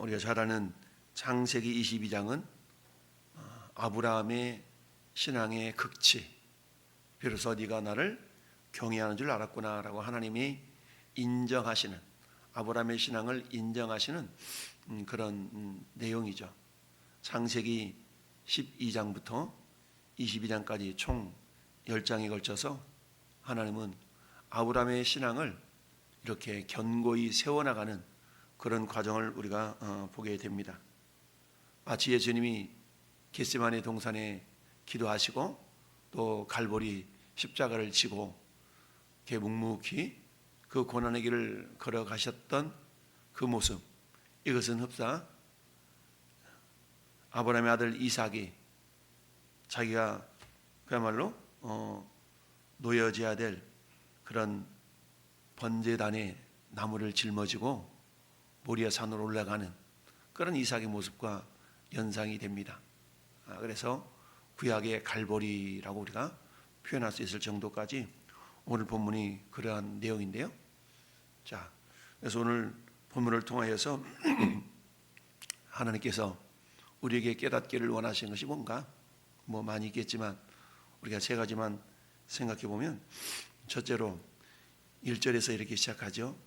우리가 잘 아는 창세기 22장은 아브라함의 신앙의 극치, 비로소 네가 나를 경외하는 줄 알았구나라고 하나님이 인정하시는, 아브라함의 신앙을 인정하시는 그런 내용이죠. 창세기 12장부터 22장까지 총 10장에 걸쳐서 하나님은 아브라함의 신앙을 이렇게 견고히 세워나가는 그런 과정을 우리가 보게 됩니다. 마치 예수님이 겟세마네 동산에 기도하시고 또 갈보리 십자가를 지고 이렇게 묵묵히 그 고난의 길을 걸어가셨던 그 모습, 이것은 흡사 아브라함의 아들 이삭이 자기가 그야말로 놓여져야 될 그런 번제단에 나무를 짊어지고 모리아 산으로 올라가는 그런 이삭의 모습과 연상이 됩니다. 그래서 구약의 갈보리라고 우리가 표현할 수 있을 정도까지 오늘 본문이 그러한 내용인데요. 자, 그래서 오늘 본문을 통하여서 하나님께서 우리에게 깨닫기를 원하시는 것이 뭔가 뭐 많이 있겠지만 우리가 세 가지만 생각해 보면, 첫째로 1절에서 이렇게 시작하죠.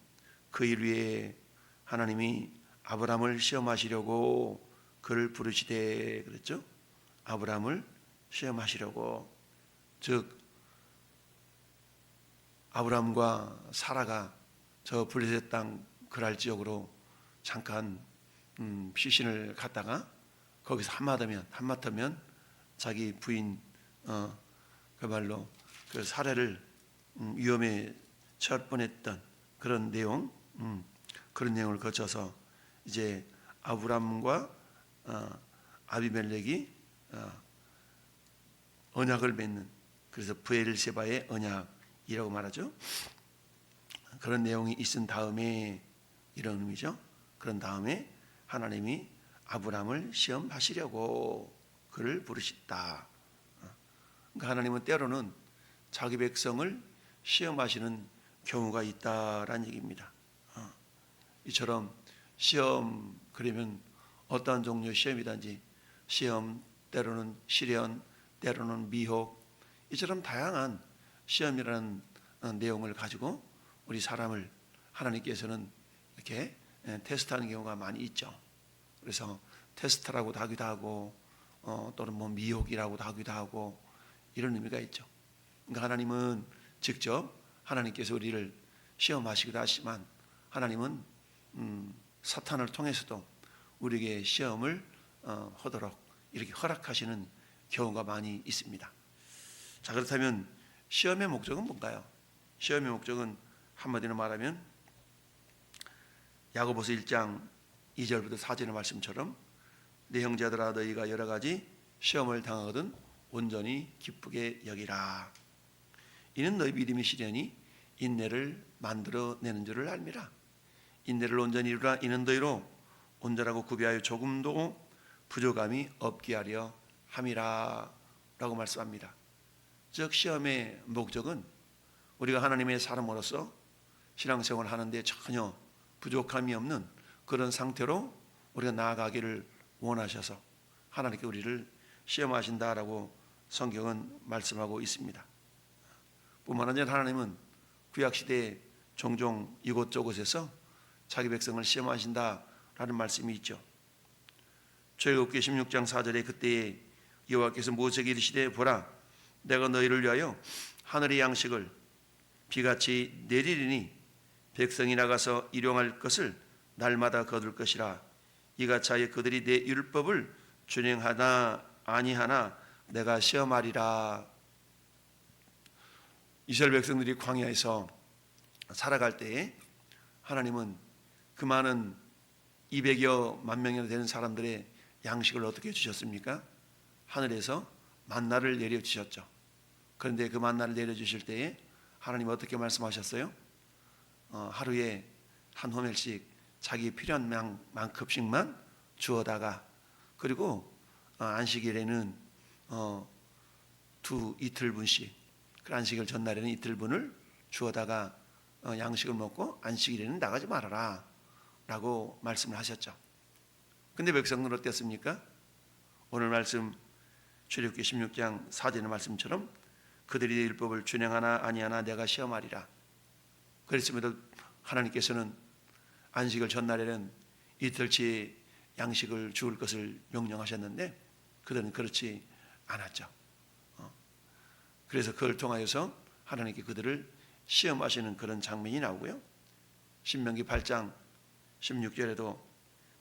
그 일 위에 하나님이 아브라함을 시험하시려고 그를 부르시되, 그랬죠. 아브라함을 시험하시려고, 즉 아브라함과 사라가 저 블레셋 땅 그랄 지역으로 잠깐 피신을 갔다가 거기서 한마터면 자기 부인 그말로 그 사례를 위험에 처할 뻔했던 그런 내용, 그런 내용을 거쳐서 이제 아브람과 아비멜렉이 언약을 맺는, 그래서 브엘세바의 언약이라고 말하죠. 그런 내용이 있은 다음에, 이런 의미죠. 그런 다음에 하나님이 아브람을 시험하시려고 그를 부르셨다. 그러니까 하나님은 때로는 자기 백성을 시험하시는 경우가 있다라는 얘기입니다. 이처럼 시험, 그러면 어떠한 종류의 시험이든지 시험, 때로는 시련, 때로는 미혹, 이처럼 다양한 시험이라는 내용을 가지고 우리 사람을 하나님께서는 이렇게 테스트하는 경우가 많이 있죠. 그래서 테스트라고도 하기도 하고 또는 뭐 미혹이라고도 하기도 하고 이런 의미가 있죠. 그러니까 하나님은 직접 하나님께서 우리를 시험하시기도 하지만 하나님은 사탄을 통해서도 우리에게 시험을 하도록 이렇게 허락하시는 경우가 많이 있습니다. 자, 그렇다면 시험의 목적은 뭔가요? 시험의 목적은 한마디로 말하면 야고보서 1장 2절부터 4절의 말씀처럼 내 형제들아 너희가 여러 가지 시험을 당하거든 온전히 기쁘게 여기라. 이는 너희 믿음의 시련이 인내를 만들어내는 줄을 알미라. 인내를 온전히 이루라. 이는 너희로 온전하고 구비하여 조금도 부족함이 없게 하려 함이라 라고 말씀합니다. 즉 시험의 목적은 우리가 하나님의 사람으로서 신앙생활을 하는데 전혀 부족함이 없는 그런 상태로 우리가 나아가기를 원하셔서 하나님께 우리를 시험하신다라고 성경은 말씀하고 있습니다. 뿐만 아니라 하나님은 구약시대에 종종 이곳저곳에서 자기 백성을 시험하신다라는 말씀이 있죠. 출애굽기 16장 4절에 그때에 여호와께서 모세에게 이르시되 보라 내가 너희를 위하여 하늘의 양식을 비같이 내리리니 백성이 나가서 일용할 것을 날마다 거둘 것이라. 이같이 하여 그들이 내 율법을 준행하나 아니하나 내가 시험하리라. 이스라엘 백성들이 광야에서 살아갈 때에 하나님은 그 많은 200여 만 명이나 되는 사람들의 양식을 어떻게 주셨습니까? 하늘에서 만나를 내려주셨죠. 그런데 그 만나를 내려주실 때에 하나님 어떻게 말씀하셨어요? 하루에 한 호멜씩 자기 필요한 만큼씩만 주어다가, 그리고 안식일에는 이틀분씩, 그 안식일 전날에는 이틀분을 주어다가 양식을 먹고 안식일에는 나가지 말아라 라고 말씀을 하셨죠. 근데 백성들은 어땠습니까? 오늘 말씀 출애굽기 16장 4절의 말씀처럼 그들이 내 율법을 준행하나 아니하나 내가 시험하리라. 그랬음에도 하나님께서는 안식일 전날에는 이틀치 양식을 죽을 것을 명령하셨는데 그들은 그렇지 않았죠. 그래서 그걸 통하여서 하나님께 그들을 시험하시는 그런 장면이 나오고요. 신명기 8장 16절에도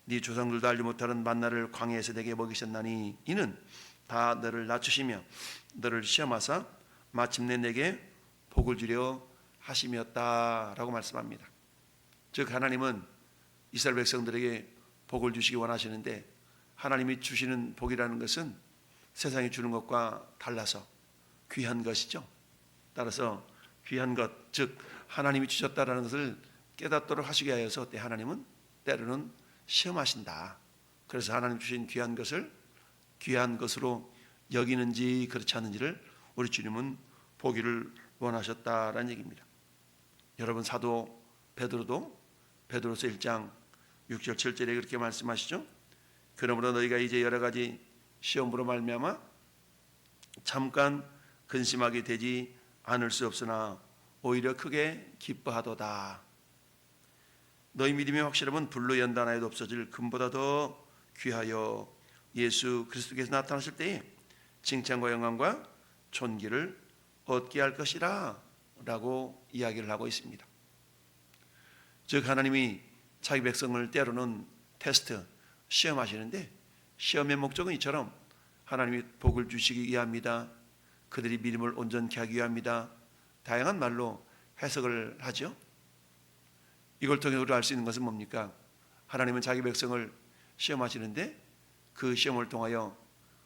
네 조상들도 알지 못하는 만나를 광야에서 내게 먹이셨나니 이는 다 너를 낮추시며 너를 시험하사 마침내 내게 복을 주려 하심이었다라고 말씀합니다. 즉 하나님은 이스라엘 백성들에게 복을 주시기 원하시는데 하나님이 주시는 복이라는 것은 세상이 주는 것과 달라서 귀한 것이죠. 따라서 귀한 것, 즉 하나님이 주셨다라는 것을 깨닫도록 하시게 하여서 하나님은 때로는 시험하신다. 그래서 하나님 주신 귀한 것을 귀한 것으로 여기는지 그렇지 않은지를 우리 주님은 보기를 원하셨다라는 얘기입니다. 여러분 사도 베드로서 1장 6절 7절에 그렇게 말씀하시죠. 그러므로 너희가 이제 여러 가지 시험으로 말미암아 잠깐 근심하게 되지 않을 수 없으나 오히려 크게 기뻐하도다. 너희 믿음의 확실함은 불로 연단하여도 없어질 금보다 더 귀하여 예수 그리스도께서 나타나실 때에 칭찬과 영광과 존귀를 얻게 할 것이라 라고 이야기를 하고 있습니다. 즉 하나님이 자기 백성을 때로는 테스트, 시험하시는데 시험의 목적은 이처럼 하나님이 복을 주시기 위함이다. 그들이 믿음을 온전케 하기 위함이다. 다양한 말로 해석을 하죠. 이걸 통해 우리가 알 수 있는 것은 뭡니까? 하나님은 자기 백성을 시험하시는데 그 시험을 통하여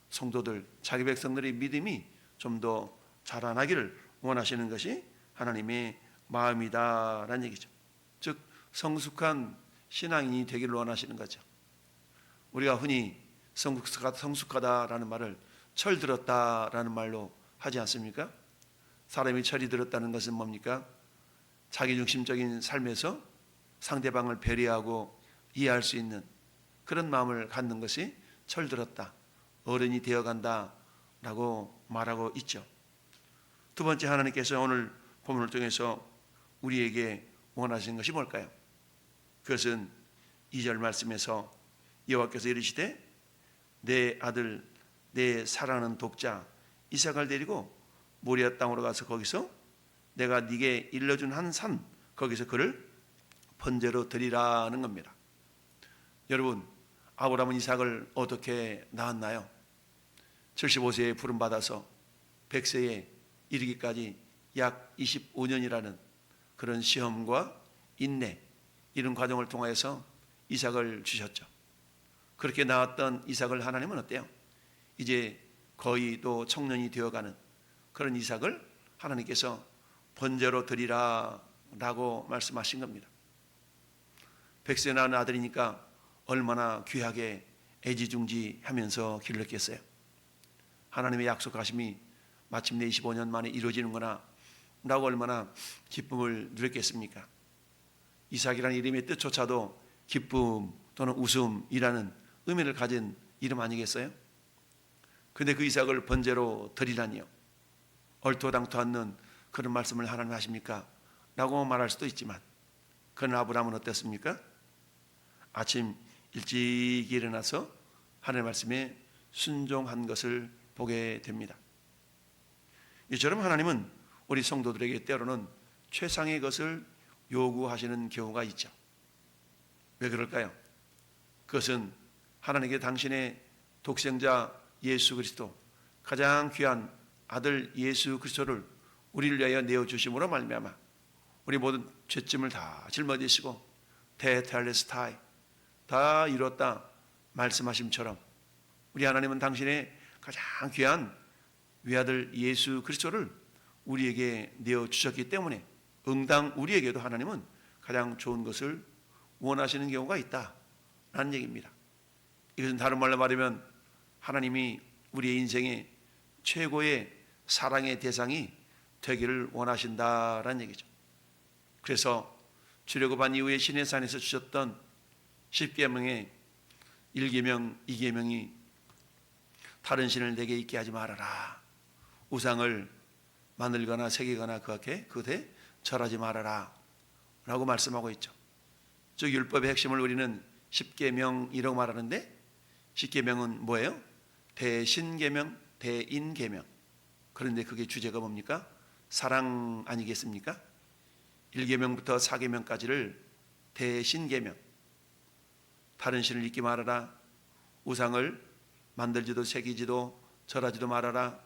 성도들, 자기 백성들의 믿음이 좀 더 자라나기를 원하시는 것이 하나님의 마음이다라는 얘기죠. 즉 성숙한 신앙인이 되기를 원하시는 거죠. 우리가 흔히 성숙하다라는 말을 철들었다라는 말로 하지 않습니까? 사람이 철이 들었다는 것은 뭡니까? 자기중심적인 삶에서 상대방을 배려하고 이해할 수 있는 그런 마음을 갖는 것이 철들었다, 어른이 되어간다 라고 말하고 있죠. 두 번째, 하나님께서 오늘 본문을 통해서 우리에게 원하시는 것이 뭘까요? 그것은 2절 말씀에서 여호와께서 이르시되 내 아들 내 사랑하는 독자 이삭을 데리고 모리아 땅으로 가서 거기서 내가 네게 일러준 한 산 거기서 그를 번제로 드리라는 겁니다. 여러분, 아브라함은 이삭을 어떻게 낳았나요? 75세에 부름받아서 100세에 이르기까지 약 25년이라는 그런 시험과 인내, 이런 과정을 통해서 이삭을 주셨죠. 그렇게 낳았던 이삭을 하나님은 어때요? 이제 거의 또 청년이 되어가는 그런 이삭을 하나님께서 번제로 드리라 라고 말씀하신 겁니다. 100세 낳은 아들이니까 얼마나 귀하게 애지중지하면서 길렀겠어요. 하나님의 약속하심이 마침내 25년 만에 이루어지는구나 라고 얼마나 기쁨을 누렸겠습니까? 이삭이라는 이름의 뜻조차도 기쁨 또는 웃음이라는 의미를 가진 이름 아니겠어요? 그런데 그 이삭을 번제로 드리라니요, 얼토당토 않는 그런 말씀을 하나님 하십니까? 라고 말할 수도 있지만, 그러나 아브라함은 어땠습니까? 아침 일찍 일어나서 하나님의 말씀에 순종한 것을 보게 됩니다. 이처럼 하나님은 우리 성도들에게 때로는 최상의 것을 요구하시는 경우가 있죠. 왜 그럴까요? 그것은 하나님께 당신의 독생자 예수 그리스도, 가장 귀한 아들 예수 그리스도를 우리를 위하여 내어주심으로 말미암아 우리 모든 죄짐을 다 짊어지시고 테텔레스타이 다 이뤘다 말씀하심처럼 우리 하나님은 당신의 가장 귀한 외아들 예수 그리스도를 우리에게 내어주셨기 때문에 응당 우리에게도 하나님은 가장 좋은 것을 원하시는 경우가 있다라는 얘기입니다. 이것은 다른 말로 말하면 하나님이 우리의 인생의 최고의 사랑의 대상이 되기를 원하신다라는 얘기죠. 그래서 출애굽한 이후에 시내산에서 주셨던 10계명의 1계명, 2계명이 다른 신을 내게 있게 하지 말아라. 우상을 만들거나 새기거나 그것에 절하지 말아라 라고 말씀하고 있죠. 즉 율법의 핵심을 우리는 10계명이라고 말하는데 10계명은 뭐예요? 대신계명, 대인계명. 그런데 그게 주제가 뭡니까? 사랑 아니겠습니까? 1계명부터 4계명까지를 대신계명, 다른 신을 잊지 말아라, 우상을 만들지도 새기지도 절하지도 말아라,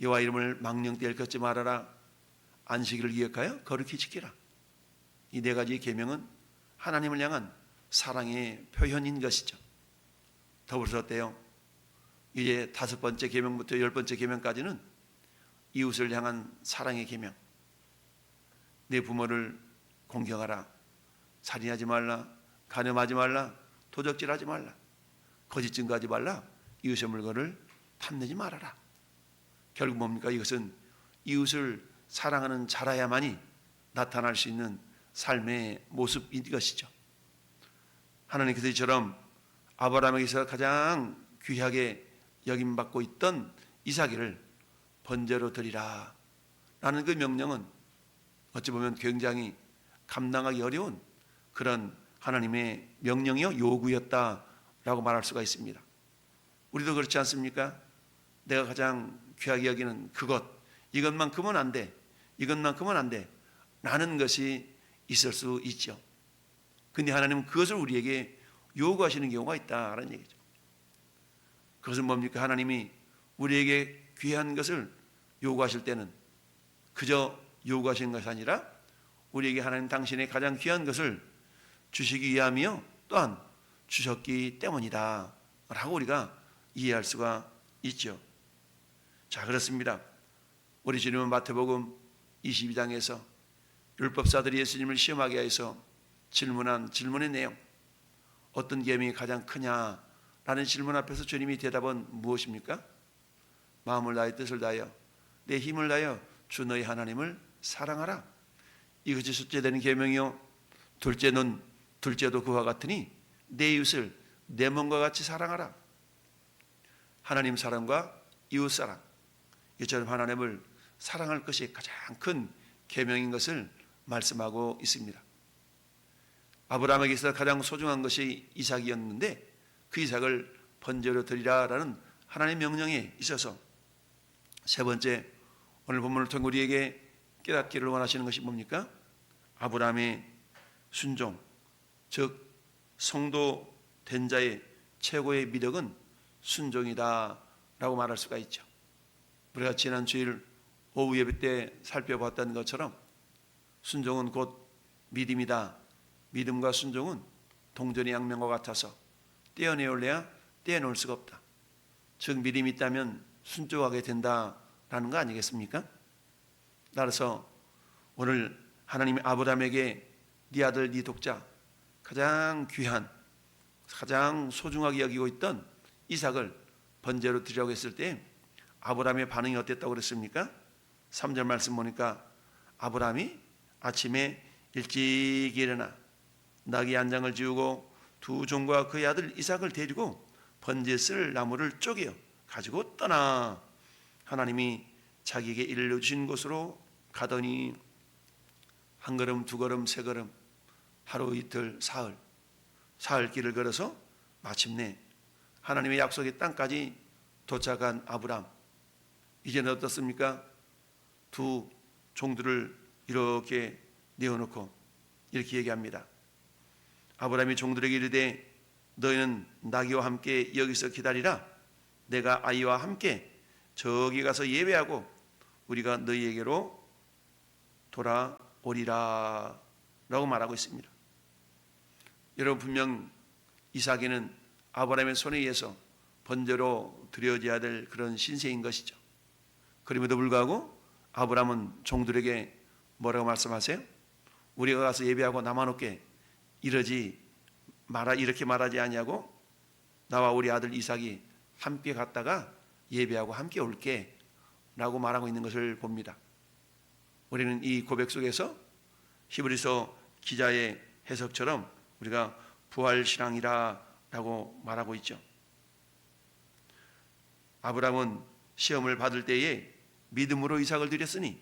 여호와 이름을 망령되이 걷지 말아라, 안식일을 기억하여 거룩히 지키라. 이 네 가지 계명은 하나님을 향한 사랑의 표현인 것이죠. 더불어서 어때요? 이제 5번째 계명부터 10번째 계명까지는 이웃을 향한 사랑의 계명. 내 부모를 공경하라, 살인하지 말라, 간음하지 말라, 도적질하지 말라, 거짓 증거하지 말라, 이웃의 물건을 탐내지 말아라. 결국 뭡니까? 이것은 이웃을 사랑하는 자라야만이 나타날 수 있는 삶의 모습인 것이죠. 하나님께서 이처럼 아브라함에게서 가장 귀하게 여김받고 있던 이삭을 번제로 드리라 라는 그 명령은 어찌 보면 굉장히 감당하기 어려운 그런 하나님의 명령이요 요구였다라고 말할 수가 있습니다. 우리도 그렇지 않습니까? 내가 가장 귀하게 여기는 이것만큼은 안 돼, 이것만큼은 안 돼 라는 것이 있을 수 있죠. 근데 하나님은 그것을 우리에게 요구하시는 경우가 있다라는 얘기죠. 그것은 뭡니까? 하나님이 우리에게 귀한 것을 요구하실 때는 그저 요구하시는 것이 아니라 우리에게 하나님 당신의 가장 귀한 것을 주시기 위함이요 또한 주셨기 때문이다 라고 우리가 이해할 수가 있죠. 자, 그렇습니다. 우리 주님은 마태복음 22장에서 율법사들이 예수님을 시험하게 해서 질문한 질문의 내용, 어떤 계명이 가장 크냐라는 질문 앞에서 주님이 대답은 무엇입니까? 마음을 다해 뜻을 다하여 내 힘을 다하여 주 너희 하나님을 사랑하라. 이것이 첫째 되는 계명이요 둘째도 그와 같으니 내 이웃을 내 몸과 같이 사랑하라. 하나님 사랑과 이웃 사랑, 이처럼 하나님을 사랑할 것이 가장 큰 계명인 것을 말씀하고 있습니다. 아브라함에게 있어 가장 소중한 것이 이삭이었는데 그 이삭을 번제로 드리라라는 하나님의 명령에 있어서 세 번째, 오늘 본문을 통해 우리에게 깨닫기를 원하시는 것이 뭡니까? 아브라함의 순종, 즉 성도 된 자의 최고의 미덕은 순종이다 라고 말할 수가 있죠. 우리가 지난 주일 오후 예배 때 살펴봤던 것처럼 순종은 곧 믿음이다. 믿음과 순종은 동전의 양면과 같아서 떼어내올래야 떼어놓을 수가 없다. 즉 믿음이 있다면 순종하게 된다라는 거 아니겠습니까? 따라서 오늘 하나님이 아브라함에게 네 아들 네 독자 가장 귀한 가장 소중하게 여기고 있던 이삭을 번제로 드리라고 했을 때 아브라함의 반응이 어땠다고 그랬습니까? 3절 말씀 보니까 아브라함이 아침에 일찍 일어나 나귀 한 장을 지우고 두 종과 그의 아들 이삭을 데리고 번제 쓸 나무를 쪼개어 가지고 떠나 하나님이 자기에게 일러주신 곳으로 가더니 한 걸음 두 걸음 세 걸음 하루 이틀 사흘 길을 걸어서 마침내 하나님의 약속의 땅까지 도착한 아브라함. 이제는 어떻습니까? 두 종들을 이렇게 내어놓고 이렇게 얘기합니다. 아브라함이 종들에게 이르되 너희는 나귀와 함께 여기서 기다리라. 내가 아이와 함께 저기 가서 예배하고 우리가 너희에게로 돌아오리라 라고 말하고 있습니다. 여러분, 분명 이삭에는 아브라함의 손에 의해서 번제로 드려져야 될 그런 신세인 것이죠. 그럼에도 불구하고 아브라함은 종들에게 뭐라고 말씀하세요? 우리가 가서 예배하고 남아놓게 이렇게 말하지 아니하고 나와 우리 아들 이삭이 함께 갔다가 예배하고 함께 올게 라고 말하고 있는 것을 봅니다. 우리는 이 고백 속에서 히브리서 기자의 해석처럼 우리가 부활신앙이라 라고 말하고 있죠. 아브라함은 시험을 받을 때에 믿음으로 이삭을 드렸으니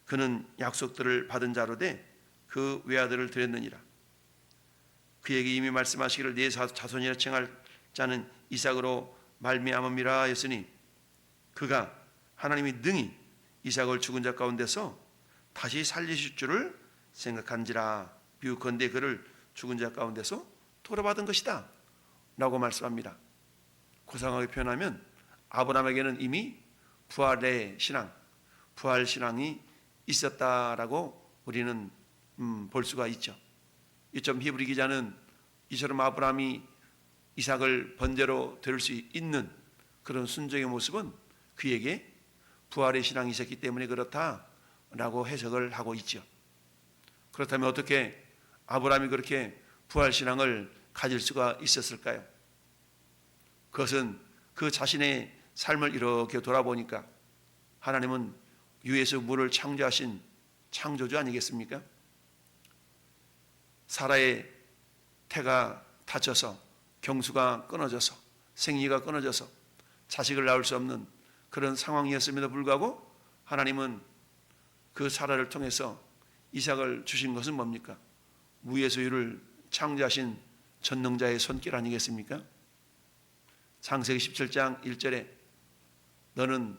그는 약속들을 받은 자로 돼 그 외아들을 드렸느니라. 그에게 이미 말씀하시기를 네 자손이라 칭할 자는 이삭으로 말미암음이라 했으니 그가 하나님이 능히 이삭을 죽은 자 가운데서 다시 살리실 줄을 생각한지라. 비유컨대 그를 죽은 자 가운데서 돌아받은 것이다 라고 말씀합니다. 고상하게 표현하면 아브라함에게는 이미 부활의 신앙, 부활 신앙이 있었다라고 우리는 볼 수가 있죠. 이점 히브리 기자는 이처럼 아브라함이 이삭을 번제로 드릴 수 있는 그런 순종의 모습은 그에게 부활의 신앙이 있었기 때문에 그렇다라고 해석을 하고 있죠. 그렇다면 어떻게 아브라함이 그렇게 부활 신앙을 가질 수가 있었을까요? 그것은 그 자신의 삶을 이렇게 돌아보니까 하나님은 유에서 물을 창조하신 창조주 아니겠습니까? 사라의 태가 다쳐서 경수가 끊어져서 생리가 끊어져서 자식을 낳을 수 없는 그런 상황이었음에도 불구하고 하나님은 그 사라를 통해서 이삭을 주신 것은 뭡니까? 무에서 유를 창조하신 전능자의 손길 아니겠습니까? 창세기 17장 1절에 너는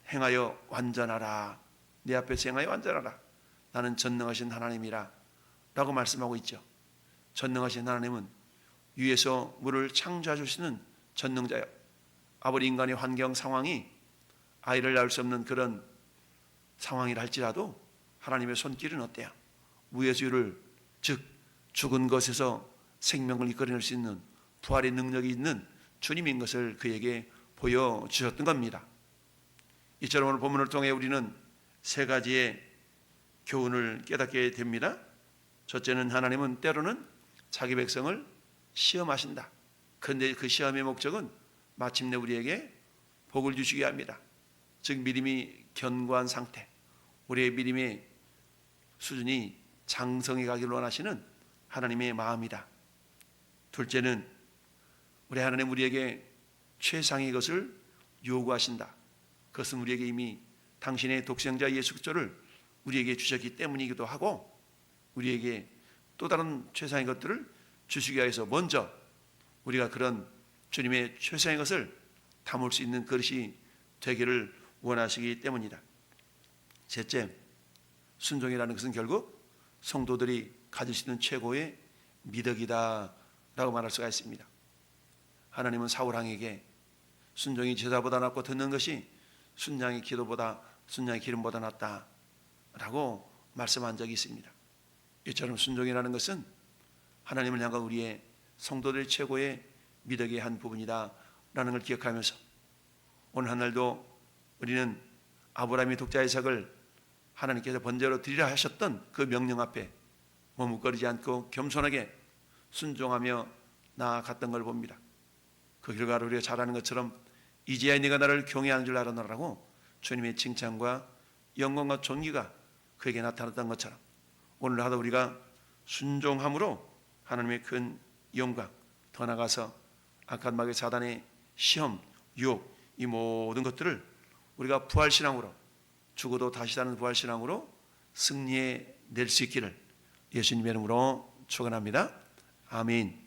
행하여 완전하라. 내 앞에서 행하여 완전하라. 나는 전능하신 하나님이라 라고 말씀하고 있죠. 전능하신 하나님은 위에서 물을 창조해 주시는 전능자요. 아무리 인간의 환경 상황이 아이를 낳을 수 없는 그런 상황이라 할지라도 하나님의 손길은 어때요? 위에서 유를 즉 죽은 것에서 생명을 이끌어낼 수 있는 부활의 능력이 있는 주님인 것을 그에게 보여주셨던 겁니다. 이처럼 오늘 본문을 통해 우리는 세 가지의 교훈을 깨닫게 됩니다. 첫째는 하나님은 때로는 자기 백성을 시험하신다. 그런데 그 시험의 목적은 마침내 우리에게 복을 주시게 합니다. 즉 믿음이 견고한 상태, 우리의 믿음의 수준이 장성해 가기를 원하시는 하나님의 마음이다. 둘째는 우리 하나님 우리에게 최상의 것을 요구하신다. 그것은 우리에게 이미 당신의 독생자 예수 그리스도를 우리에게 주셨기 때문이기도 하고 우리에게 또 다른 최상의 것들을 주시기 위해서 먼저 우리가 그런 주님의 최상의 것을 담을 수 있는 그릇이 되기를 원하시기 때문이다. 셋째, 순종이라는 것은 결국 성도들이 가질 수 있는 최고의 미덕이다 라고 말할 수가 있습니다. 하나님은 사울왕에게 순종이 제사보다 낫고 듣는 것이 순양의 기름보다 낫다 라고 말씀한 적이 있습니다. 이처럼 순종이라는 것은 하나님을 향한 우리의 성도들의 최고의 미덕의 한 부분이다 라는 걸 기억하면서 오늘 한날도 우리는 아브라함이 독자 이삭을 하나님께서 번제로 드리라 하셨던 그 명령 앞에 머뭇거리지 않고 겸손하게 순종하며 나아갔던 걸 봅니다. 그 결과로 우리가 잘 아는 것처럼 이제야 네가 나를 경외하는 줄 알았노라고 주님의 칭찬과 영광과 존귀가 그에게 나타났던 것처럼 오늘 하도 우리가 순종함으로 하나님의 큰 영광, 더 나아가서 악한 마귀 사단의 시험, 유혹, 이 모든 것들을 우리가 부활신앙으로 죽어도 다시 사는 부활신앙으로 승리해 낼 수 있기를 예수님의 이름으로 축원합니다. 아멘.